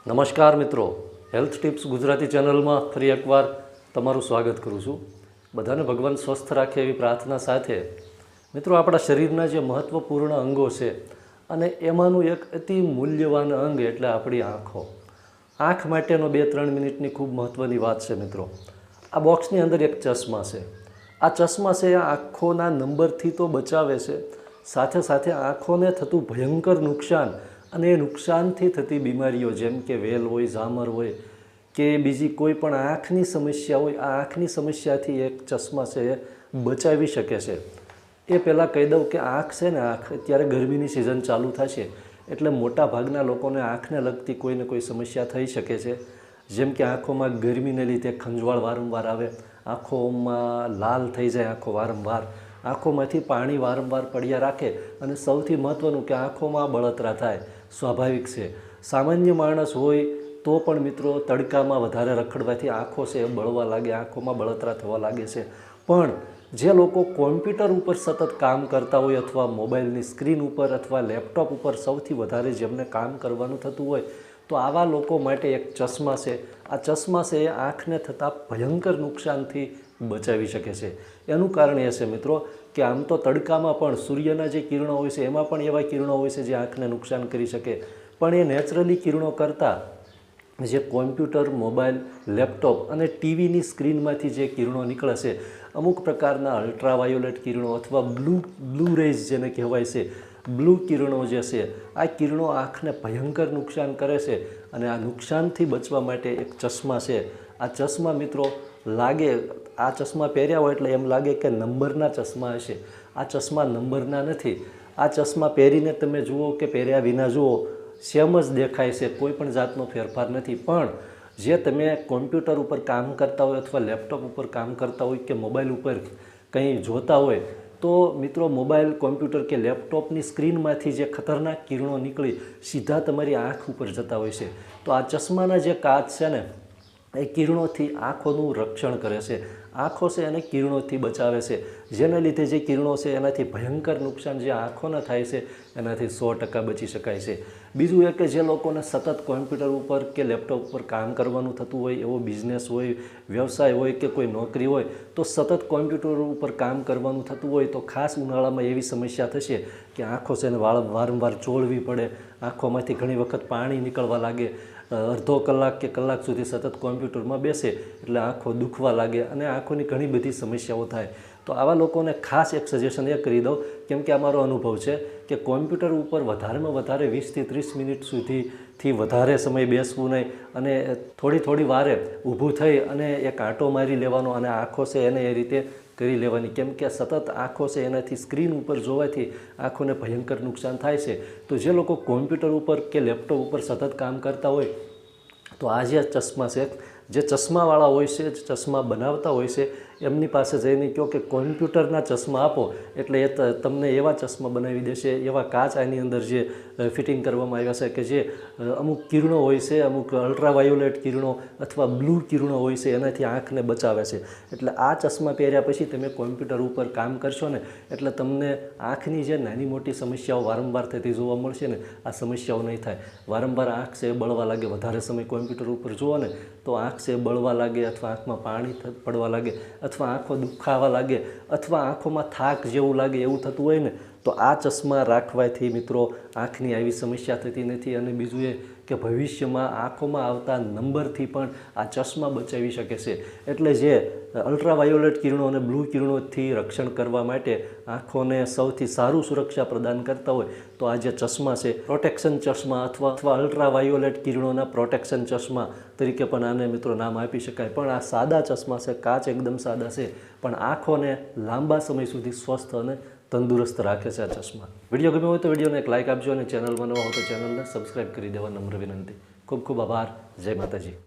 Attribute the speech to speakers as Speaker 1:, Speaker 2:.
Speaker 1: નમસ્કાર મિત્રો, health tips Gujarati ચેનલમાં ફરી એકવાર તમારું સ્વાગત કરું છું। બધાને ભગવાન સ્વસ્થ રાખે એવી પ્રાર્થના સાથે મિત્રો, આપણા શરીરના જે મહત્ત્વપૂર્ણ અંગો છે અને એમાંનું એક અતિ મૂલ્યવાન અંગ એટલે આપણી આંખો। આંખ માટેનો 2-3 મિનિટની ખૂબ મહત્ત્વની વાત છે મિત્રો। આ બોક્સની અંદર એક ચશ્મા છે। આ ચશ્મા છે એ આંખોના નંબરથી તો બચાવે છે, સાથે સાથે આંખોને થતું ભયંકર નુકસાન અને એ નુકસાનથી થતી બીમારીઓ જેમ કે વેલ હોય, ઝામર હોય કે બીજી કોઈ પણ આંખની સમસ્યા હોય, આ આંખની સમસ્યાથી એક ચશ્મા છે એ બચાવી શકે છે। એ પહેલાં કહી દઉં કે આંખ છે ને, આંખ અત્યારે ગરમીની સિઝન ચાલુ થશે એટલે મોટા ભાગના લોકોને આંખને લગતી કોઈને કોઈ સમસ્યા થઈ શકે છે, જેમ કે આંખોમાં ગરમીને લીધે ખંજવાળ વારંવાર આવે, આંખોમાં લાલ થઈ જાય આંખો વારંવાર, આંખોમાંથી પાણી વારંવાર પડ્યા રાખે અને સૌથી મહત્ત્વનું કે આંખોમાં બળતરા થાય। સ્વાભાવિક છે, સામાન્ય માણસ હોય તો પણ મિત્રો તડકામાં વધારે રખડવાથી આંખો છે એ બળવા લાગે, આંખોમાં બળતરા થવા લાગે છે। પણ જે લોકો કોમ્પ્યુટર ઉપર સતત કામ કરતા હોય અથવા મોબાઈલની સ્ક્રીન ઉપર અથવા લેપટોપ ઉપર સૌથી વધારે જેમને કામ કરવાનું થતું હોય તો આવા લોકો માટે એક ચશ્મા છે। આ ચશ્મા છે એ આંખને થતાં ભયંકર નુકસાનથી બચાવી શકે છે। એનું કારણ એ છે મિત્રો કે આમ તો તડકામાં પણ સૂર્યના જે કિરણો હોય છે એમાં પણ એવા કિરણો હોય છે જે આંખને નુકસાન કરી શકે, પણ એ નેચરલી કિરણો કરતાં જે કોમ્પ્યુટર, મોબાઈલ, લેપટોપ અને ટીવીની સ્ક્રીનમાંથી જે કિરણો નીકળે છે, અમુક પ્રકારના અલ્ટ્રાવાયોલેટ કિરણો અથવા બ્લુ રેઝ જેને કહેવાય છે, બ્લુ કિરણો જે છે, આ કિરણો આંખને ભયંકર નુકસાન કરે છે અને આ નુકસાનથી બચવા માટે એક ચશ્મા છે। આ ચશ્મા મિત્રો લાગે, આ ચશ્મા પહેર્યા હોય એટલે એમ લાગે કે નંબરના ચશ્મા હશે, આ ચશ્મા નંબરના નથી। આ ચશ્મા પહેરીને તમે જુઓ કે પહેર્યા વિના જુઓ, સેમ જ દેખાય છે, કોઈ પણ જાતનો ફેરફાર નથી। પણ જે તમે કોમ્પ્યુટર ઉપર કામ કરતા હોય અથવા લેપટોપ ઉપર કામ કરતા હોય કે મોબાઈલ ઉપર કંઈ જોતા હોય તો મિત્રો મોબાઈલ, કોમ્પ્યુટર કે લેપટોપની સ્ક્રીનમાંથી જે ખતરનાક કિરણો નીકળી સીધા તમારી આંખ ઉપર જતા હોય છે, તો આ ચશ્માના જે કાચ છે ને એ કિરણોથી આંખોનું રક્ષણ કરે છે, આંખો છે એને કિરણોથી બચાવે છે, જેને લીધે જે કિરણો છે એનાથી ભયંકર નુકસાન જે આંખોને થાય છે એનાથી 100% બચી શકાય છે। બીજું એ કે જે લોકોને સતત કોમ્પ્યુટર ઉપર કે લેપટોપ ઉપર કામ કરવાનું થતું હોય, એવો બિઝનેસ હોય, વ્યવસાય હોય કે કોઈ નોકરી હોય તો સતત કોમ્પ્યુટર ઉપર કામ કરવાનું થતું હોય તો ખાસ ઉનાળામાં એવી સમસ્યા થશે કે આંખો છે એને વારંવાર ચોળવી પડે, આંખોમાંથી ઘણી વખત પાણી નીકળવા લાગે, અડધો કલાક કે કલાક સુધી સતત કોમ્પ્યુટરમાં બેસે એટલે આંખો દુખવા લાગે અને આંખોની ઘણી બધી સમસ્યાઓ થાય। તો આવા લોકોને ખાસ એક સજેશન એ કરી દઉં, કેમ કે અમારો અનુભવ છે કે કોમ્પ્યુટર ઉપર વધારેમાં વધારે 20 થી 30 મિનિટ સુધીથી વધારે સમય બેસવું નહીં અને થોડી વારે ઊભું થઈ અને એક આંટો મારી લેવાનો અને આંખો છે એને એ રીતે કરી લેવાની, કેમ કે સતત આંખો છે એનાથી સ્ક્રીન ઉપર જોવાથી આંખોને ભયંકર નુકસાન થાય છે। તો જે લોકો કોમ્પ્યુટર ઉપર કે લેપટોપ ઉપર સતત કામ કરતા હોય તો આ જે ચશ્મા છે, જે ચશ્માવાળા હોય છે, જે ચશ્મા બનાવતા હોય છે એમની પાસે જઈને કહો કે કોમ્પ્યુટરના ચશ્મા આપો એટલે એ તમને એવા ચશ્મા બનાવી દેશે, એવા કાચ આની અંદર જે ફિટિંગ કરવામાં આવ્યા છે કે જે અમુક કિરણો હોય છે, અમુક અલ્ટ્રાવાયોલેટ કિરણો અથવા બ્લુ કિરણો હોય છે એનાથી આંખને બચાવે છે। એટલે આ ચશ્મા પહેર્યા પછી તમે કોમ્પ્યુટર ઉપર કામ કરશો ને એટલે તમને આંખની જે નાની મોટી સમસ્યાઓ વારંવાર થતી જોવા મળશે ને આ સમસ્યાઓ નહીં થાય। વારંવાર આંખ છે બળવા લાગે, વધારે સમય કોમ્પ્યુટર ઉપર જુઓ ને તો આંખ છે બળવા લાગે અથવા આંખમાં પાણી પડવા લાગે અથવા આંખો દુખાવા લાગે અથવા આંખોમાં થાક જેવું લાગે, એવું થતું હોય ને તો આ ચશ્મા રાખવાથી મિત્રો આંખની આવી સમસ્યા થતી નથી। અને બીજું એ કે ભવિષ્યમાં આંખોમાં આવતા નંબરથી પણ આ ચશ્મા બચાવી શકે છે। એટલે જે અલ્ટ્રાવાયોલેટ કિરણો અને બ્લુ કિરણોથી રક્ષણ કરવા માટે આંખોને સૌથી સારું સુરક્ષા પ્રદાન કરતા હોય તો આ જે ચશ્મા છે, પ્રોટેક્શન ચશ્મા અથવા અલ્ટ્રાવાયોલેટ કિરણોના પ્રોટેક્શન ચશ્મા તરીકે પણ આને મિત્રો નામ આપી શકાય। પણ આ સાદા ચશ્મા છે, કાચ એકદમ સાદા છે, પણ આંખોને લાંબા સમય સુધી સ્વસ્થ અને તંદુરસ્ત રાખે છે આ ચશ્મા। વિડીયો ગમ્યો હોય તો વિડીયોને એક લાઇક આપજો અને ચેનલમાં નવા હો તો ચેનલને સબસ્ક્રાઈબ કરી દેવા નમ્ર વિનંતી। ખૂબ ખૂબ આભાર। જય માતાજી।